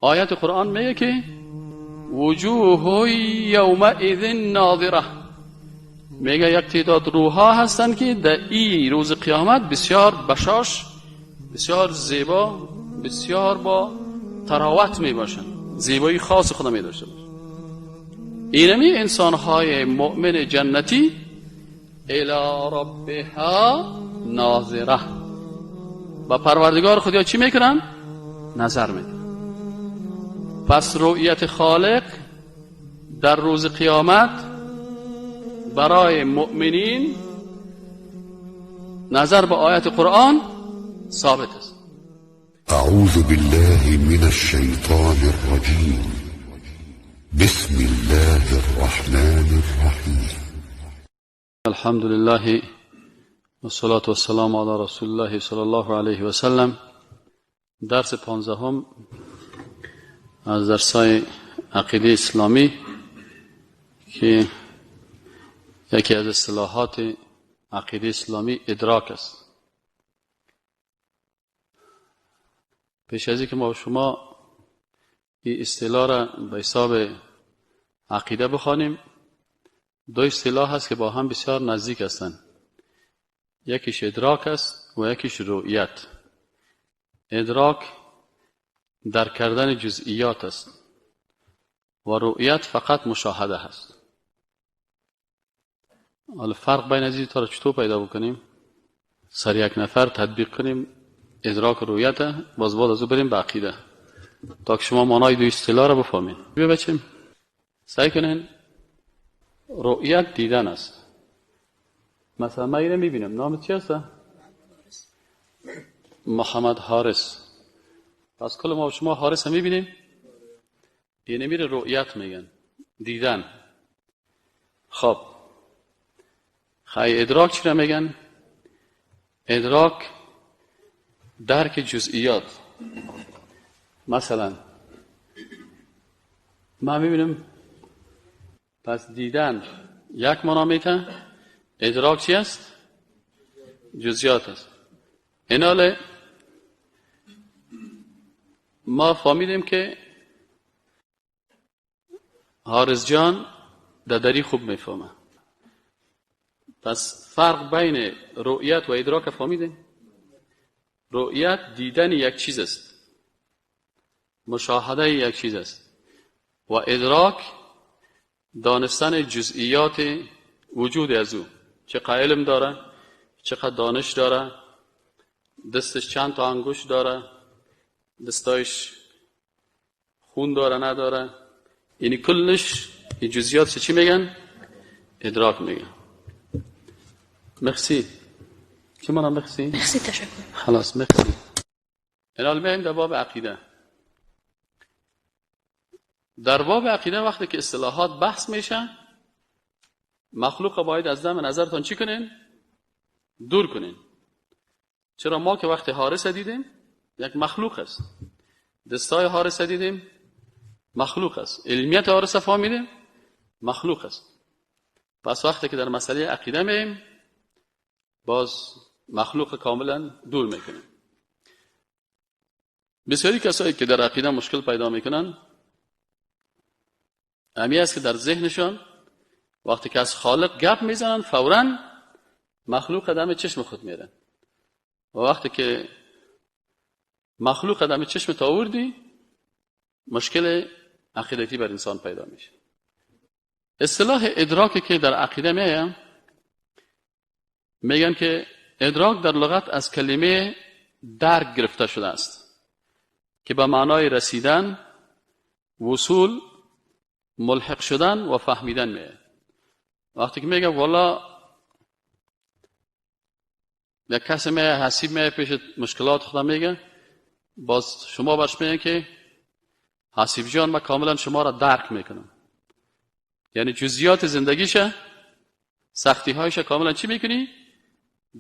آیت قرآن میگه که وجوه یومئذ ناظره، میگه یک تعداد روحها هستند که در این روز قیامت بسیار بشاش، بسیار زیبا، بسیار با تراوت می باشند، زیبایی خاص خود می داشته باشند. اینمی انسان‌های مؤمن جنتی الی ربها ناظره، با پروردگار خدا چی میکنن؟ نظر میکنن. پس رؤیت خالق در روز قیامت برای مؤمنین نظر به آیت قرآن ثابت است. اعوذ بالله من الشیطان الرجیم. بسم الله الرحمن الرحیم. الحمد لله والصلاة والسلام علی رسول الله صلی الله علیه و سلم. درس 15 از درسای عقیده اسلامی که یکی از اصطلاحات عقیده اسلامی ادراک است. پیش از اینکه ما شما این اصطلاح را به حساب عقیده بخوانیم، دو اصطلاح هست که با هم بسیار نزدیک هستند. یکیش ادراک است و یکیش رؤیت. ادراک درک کردن جزئیات است و رؤیت فقط مشاهده هست. حالا فرق بین از این تا چطور پیدا بکنیم؟ سر یک نفر تطبیق کنیم ادراک و رؤیت، باز بعد از او بریم به عقیده تا که شما معنای دو اصطلاح را بفهمید. بیا بچیم سعی کنین. رؤیت دیدن است. مثلا من اینو میبینم، نامت چی هست؟ محمد حارس. پس کل ما شما حارس هم میبینیم، اینه میره رؤیت میگن، دیدن. خب خیلی ادراک چی را میگن؟ ادراک درک جزئیات. مثلا من میبینم، پس دیدن یک معنا میته، ادراک چی است؟ جزئیات است. ایناله ما فهمیدیم که حارس جان ددری خوب میفهمه. پس فرق بین رؤیت و ادراک فهمیدیم. رؤیت دیدن یک چیز است، مشاهده یک چیز است، و ادراک دانستن جزئیات وجود از او، چقدر علم داره، چقدر دانش داره، دستش چند تا انگشت داره، دستایش خون داره نداره، یعنی کلش این جزئیات چی میگن؟ ادراک میگن. مرسی. چی مانا مرسی؟ مرسی، تشکر. خلاص مرسی. الان میایم در باب عقیده. در باب عقیده وقتی که اصطلاحات بحث میشن، مخلوق باید از دم نظرتان چی کنین؟ دور کنین. چرا ما که وقتی حارس دیدیم یک مخلوق است، دستای حارس دیدیم مخلوق است، علمیت حارس فهمیدیم مخلوق است. پس وقتی که در مسئله عقیده میایم باز مخلوق کاملا دور میکنیم. بسیاری کسایی که در عقیده مشکل پیدا میکنن امی است که در ذهنشان وقتی که از خالق گپ میزنن فوراً مخلوق دم چشم خود میرن، و وقتی که مخلوق دم چشم تا آوردی مشکل عقیدتی بر انسان پیدا میشه. اصطلاح ادراکی که در عقیده میایم میگن که ادراک در لغت از کلمه درک گرفته شده است که به معنای رسیدن، وصول، ملحق شدن و فهمیدن میه. وقتی که میگه والا یک کسی میه حسیب میه پیش مشکلات خدا میگه، باز شما برش میگه که حسیب جان من کاملا شما را درک میکنم، یعنی جزئیات زندگیشه، سختی هایش کاملا چی میکنی؟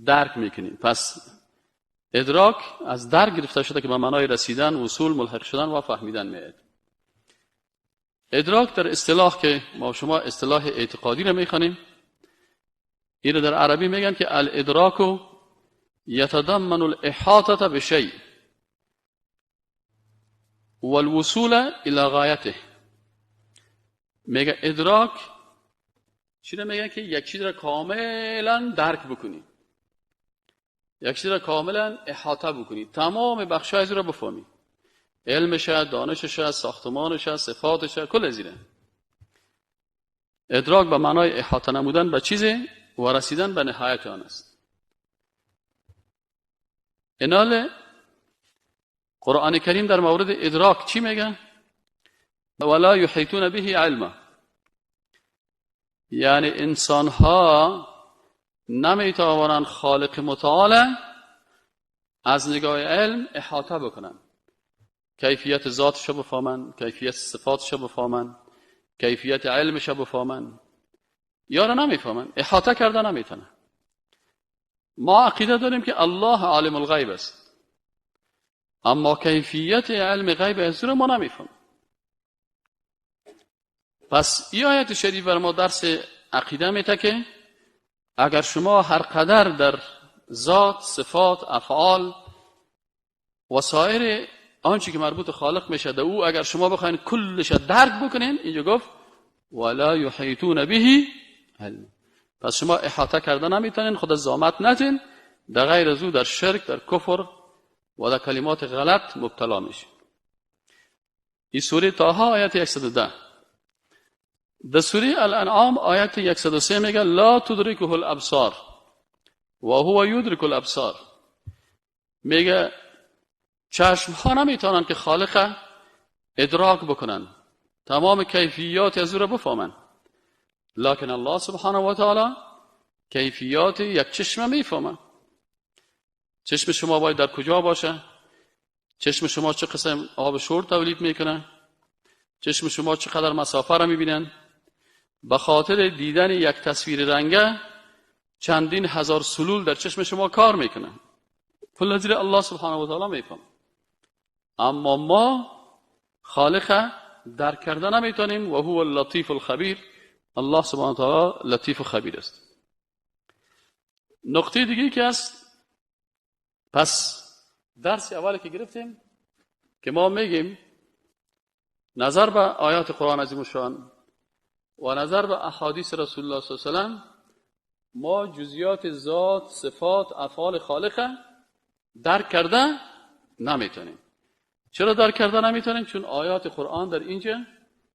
درک میکنی. پس ادراک از درک گرفته شده که به معنای رسیدن، وصول، ملحق شدن و فهمیدن میاد. ادراک در اصطلاح که ما شما اصطلاح اعتقادی رو میخوانیم، این در عربی میگن که الادراک یتضمن الاحاطه بشیء والوصول الى غایته. میگه ادراک چی رو میگه؟ که یک چیز را کاملا درک بکنی، یک چیز را کاملا احاطه بکنی، تمام بخشای از را بفهمی، علمش، دانشش، ساختمانش، صفاتش، کل از اینه. ادراک به معنای احاطه نمودن به چیزی و رسیدن به نهایت آن است. اینال قرآن کریم در مورد ادراک چی میگه؟ ولا یحیطون به علما، یعنی انسان ها نمیتوانند خالق متعال از نگاه علم احاطه بکنن، کیفیت ذاتش بفهمن، کیفیت صفاتش بفهمن، کیفیت علمش بفهمن، یا را نمیفهمن، احاطه کردن نمیتونن. ما عقیده داریم که الله عالم الغیب است، اما کیفیت علم غیب از رو ما نمیفهمیم. پس این آیت شریف بر ما درس عقیده میده که اگر شما هر قدر در ذات، صفات، افعال و سایر آنچه که مربوط خالق میشه در او اگر شما بخواین کلش درک بکنین، اینجا گفت ولا یحیطون به علم، پس شما احاطه کردن نمیتونین، خود زامت نتین، در غیر از او در شرک، در کفر و در کلمات غلط مبتلا میشین. این سوره طه آیت 110. در سوره الانعام آیت 103 میگه لا تدرکه الابصار و هو یدرک الابصار. میگه چشم ها نمیتونن که خالق ادراک بکنن، تمام کیفیات از او را بفهمن، لکن الله سبحانه و تعالی کیفیات یک چشم میفهمه. چشم شما باید در کجا باشه، چشم شما چه قسم آب شور تولید میکنه، چشم شما چقدر مسافه را میبینن. به خاطر دیدن یک تصویر رنگه چندین هزار سلول در چشم شما کار میکنه، کل زیر الله سبحانه و تعالی میفهم. اما ما خالق درک کردن نمیتونیم و هو اللطیف الخبیر، الله سبحانه و تعالی لطیف و خبیر است. نقطه دیگه که است، پس درس اولی که گرفتیم که ما میگیم نظر به آیات قرآن عظیم الشان و نظر به احادیث رسول الله صلی الله علیه و سلم ما جزئیات ذات، صفات، افعال خالق درک کرده نمیتونیم. چرا درک کرده نمیتونیم؟ چون آیات قرآن در اینجا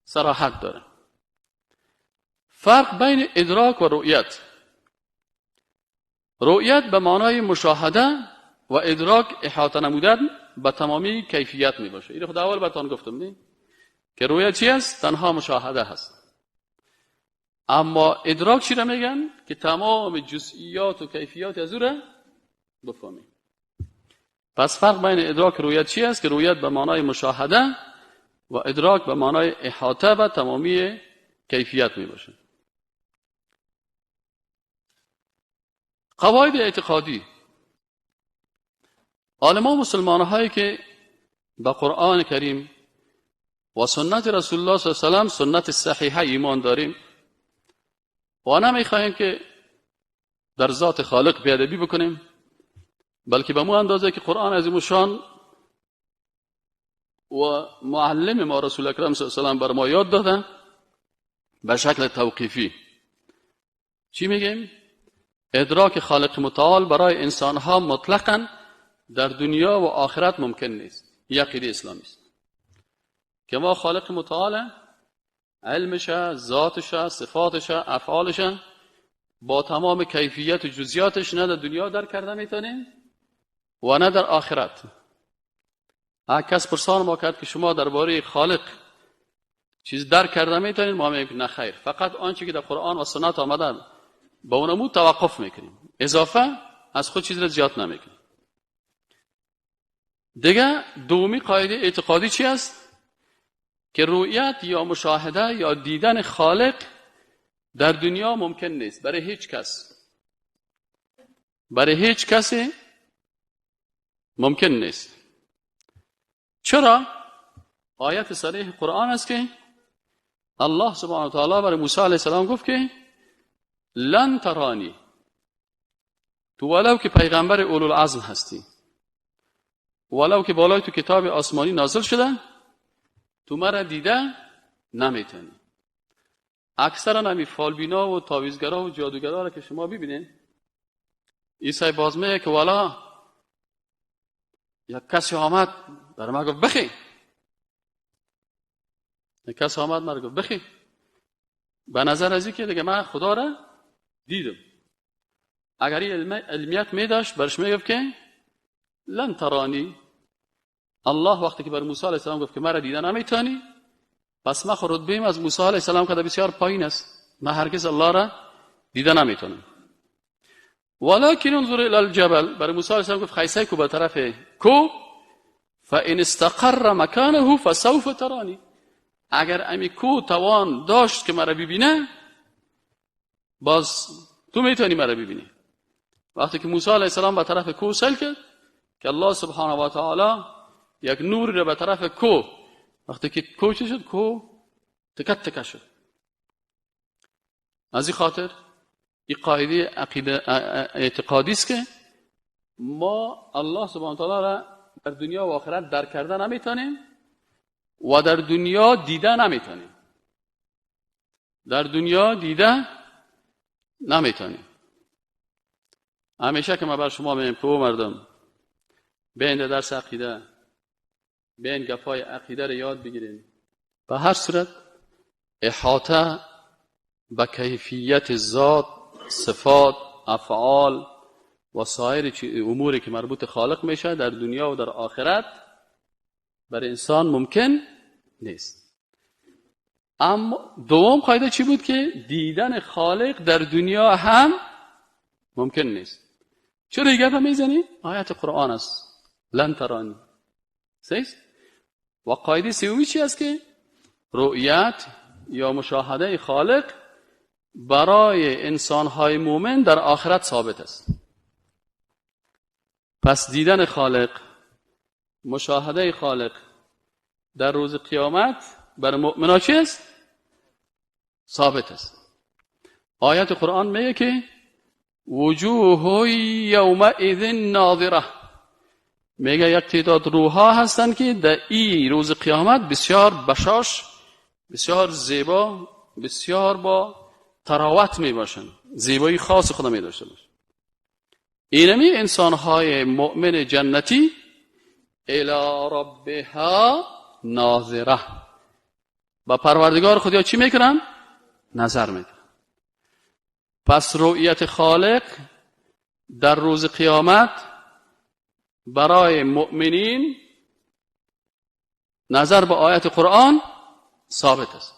صراحت داره. فرق بین ادراک و رؤیت. رؤیت به معنای مشاهده و ادراک احاطه نمودن به تمامی کیفیت می باشه. این خود اول براتون گفتم نه که رؤیت چی است؟ تنها مشاهده هست. اما ادراک چی را میگن؟ که تمام جزئیات و کیفیات از او را بفهمی. پس فرق بین ادراک و رؤیت چی است؟ که رؤیت به معنای مشاهده و ادراک به معنای احاطه و تمامی کیفیت می باشه. قواعد اعتقادی. عالمان مسلمان هایی که به قرآن کریم و سنت رسول الله صلی الله علیه و سلم، سنت صحیحه ایمان داریم و نمیخواهیم که در ذات خالق بیادبی بکنیم، بلکه به مو اندازه که قرآن عظیم الشان و معلم ما رسول اکرم صلی الله علیه و سلم بر ما یاد دادن به شکل توقیفی. چی میگیم؟ ادراک خالق متعال برای انسانها مطلقاً در دنیا و آخرت ممکن نیست. این عقیده اسلامی است که ما خالق متعال علمش، ذاتش، صفاتش، افعالش با تمام کیفیت و جزئیاتش نه در دنیا درک کرده میتونیم و نه در آخرت. هر کس پرسان ما کرد که شما درباره خالق چیز درک کرده میتونید؟ ما میگیم نه خیر، فقط آنچه که در قرآن و سنت آمده با اونمو توقف میکنیم، اضافه از خود چیز را زیاد نمیکنیم. دیگه دومی قاعده اعتقادی چی است؟ که رؤیت یا مشاهده یا دیدن خالق در دنیا ممکن نیست برای هیچ کس. برای هیچ کسی ممکن نیست. چرا؟ آیت صریح قرآن است که الله سبحانه و تعالی برای موسی علیه السلام گفت که لن ترانی، تو ولو که پیغمبر اولوالعزم هستی، ولو که بالای تو کتاب آسمانی نازل شده، تو مرا دیده نمیتونی. اکثرا همی فالبینا و تاویزگرا و جادوگرا را که شما ببینین، عیسی باز میگه که والا یک کسی آمد در ما گفت بخی. یک کسی آمد مرا گفت بخی. به نظر از این که دیگه من خدا را دیدم. اگر این علمیت می داشت برش می گفت که لن ترانی. الله وقتی که بر موسی علیه السلام گفت که مرا دیدن نمیتونی، پس من رتبه‌ام از موسی علیه السلام که بسیار پایین است، من هرگز الله را دیدن نمیتونم. ولکن انظر الی الجبل، بر موسی علیه السلام گفت خیسه کو به طرف کو، فان استقر مکانه فسوف ترانی. اگر امی کو توان داشت که مرا ببینه، باز تو میتونی مرا ببینی. وقتی که موسی علیه السلام به طرف کو سل کرد که الله سبحانه و تعالی یک نور را به طرف کو، وقتی که کو چه شد؟ کو تکت تکت شد. از این خاطر این قاعده اعتقادی است که ما الله سبحانه و تعالی را در دنیا و آخرت درک کردن نمیتونیم و در دنیا دیده نمیتونیم. در دنیا دیده نمیتونیم. همیشه که ما بر شما میگم که مردم بیاین درس عقیده، بیاین گپای عقیده رو یاد بگیرین. به هر صورت احاطه به کیفیت ذات، صفات، افعال و سایر اموری که مربوط خالق میشه در دنیا و در آخرت برای انسان ممکن نیست. اما دوم قاعده چی بود؟ که دیدن خالق در دنیا هم ممکن نیست. چرا این گپ میزنی؟ آیت قرآن است، لن ترانی. سیست؟ و قاعده سومی چی است؟ که رؤیت یا مشاهده خالق برای انسان‌های مومن در آخرت ثابت است. پس دیدن خالق، مشاهده خالق در روز قیامت بر مؤمنان چی است؟ ثابت است. آیت قرآن میگه که وجوه یومئذ ناظره، میگه یک تعداد روح‌ها هستند که در این روز قیامت بسیار بشاش، بسیار زیبا، بسیار با تراوت می باشند، زیبایی خاص خدا می داشته باشند. اینمی انسان‌های مؤمن جنتی الی ربها ناظره، با پروردگار خدا چی میکنن؟ نظر میکنن. پس رؤیت خالق در روز قیامت برای مؤمنین نظر به آیت قرآن ثابت است.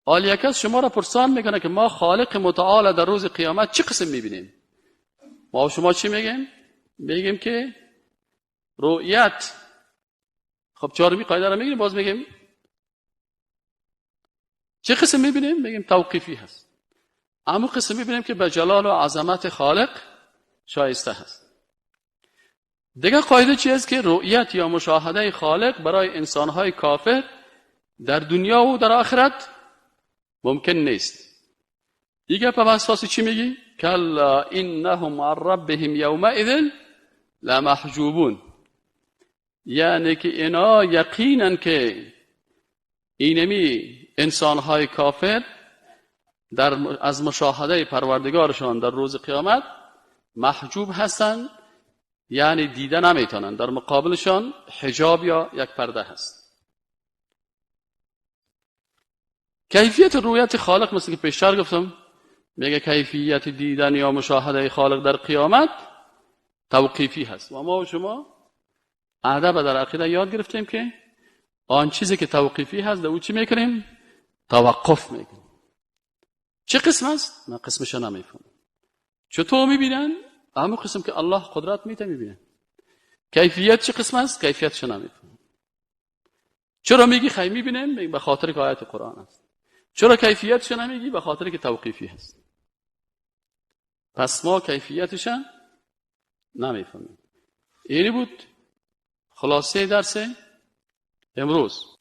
حال یک کس شما را پرسان میکنه که ما خالق متعال در روز قیامت چه قسم میبینیم؟ ما شما چی میگیم؟ میگیم که رؤیت، خب چهارمی قاعده را میگیم، باز میگیم چه قسم میبینیم؟ میگیم توقیفی هست. اما قسم میبینیم که به جلال و عظمت خالق شایسته هست. دیگه قاعده چی است؟ که رؤیت یا مشاهده خالق برای انسانهای کافر در دنیا و در آخرت ممکن نیست. دیگه په اساس چی میگی؟ کلا انهم عن ربهم یومئذ لمحجوبون. یعنی که اینا یقینا که اینمی انسانهای کافر از مشاهده پروردگارشان در روز قیامت محجوب هستند، یعنی دیده نمیتونن، در مقابلشان حجاب یا یک پرده هست. کیفیت رؤیت خالق مثل که پیشتر گفتم، میگه کیفیت دیدن یا مشاهده خالق در قیامت توقیفی هست. و ما و شما ادب در عقیده یاد گرفتیم که آن چیزی که توقیفی هست در او چی میکنیم؟ توقف میکنیم. چه قسم است؟ من قسمش نمیفهمم. چطور میبینن؟ همون قسم که الله قدرت میته میبینن. کیفیت چه قسم است؟ کیفیتش نمیفهمم. چرا میگی خی میبینیم؟ میگی به خاطر که آیت قرآن است. چرا کیفیتش نمیگی؟ به خاطر که توقیفی هست. پس ما کیفیتش نمیفهمیم. اینی بود خلاصه درس امروز.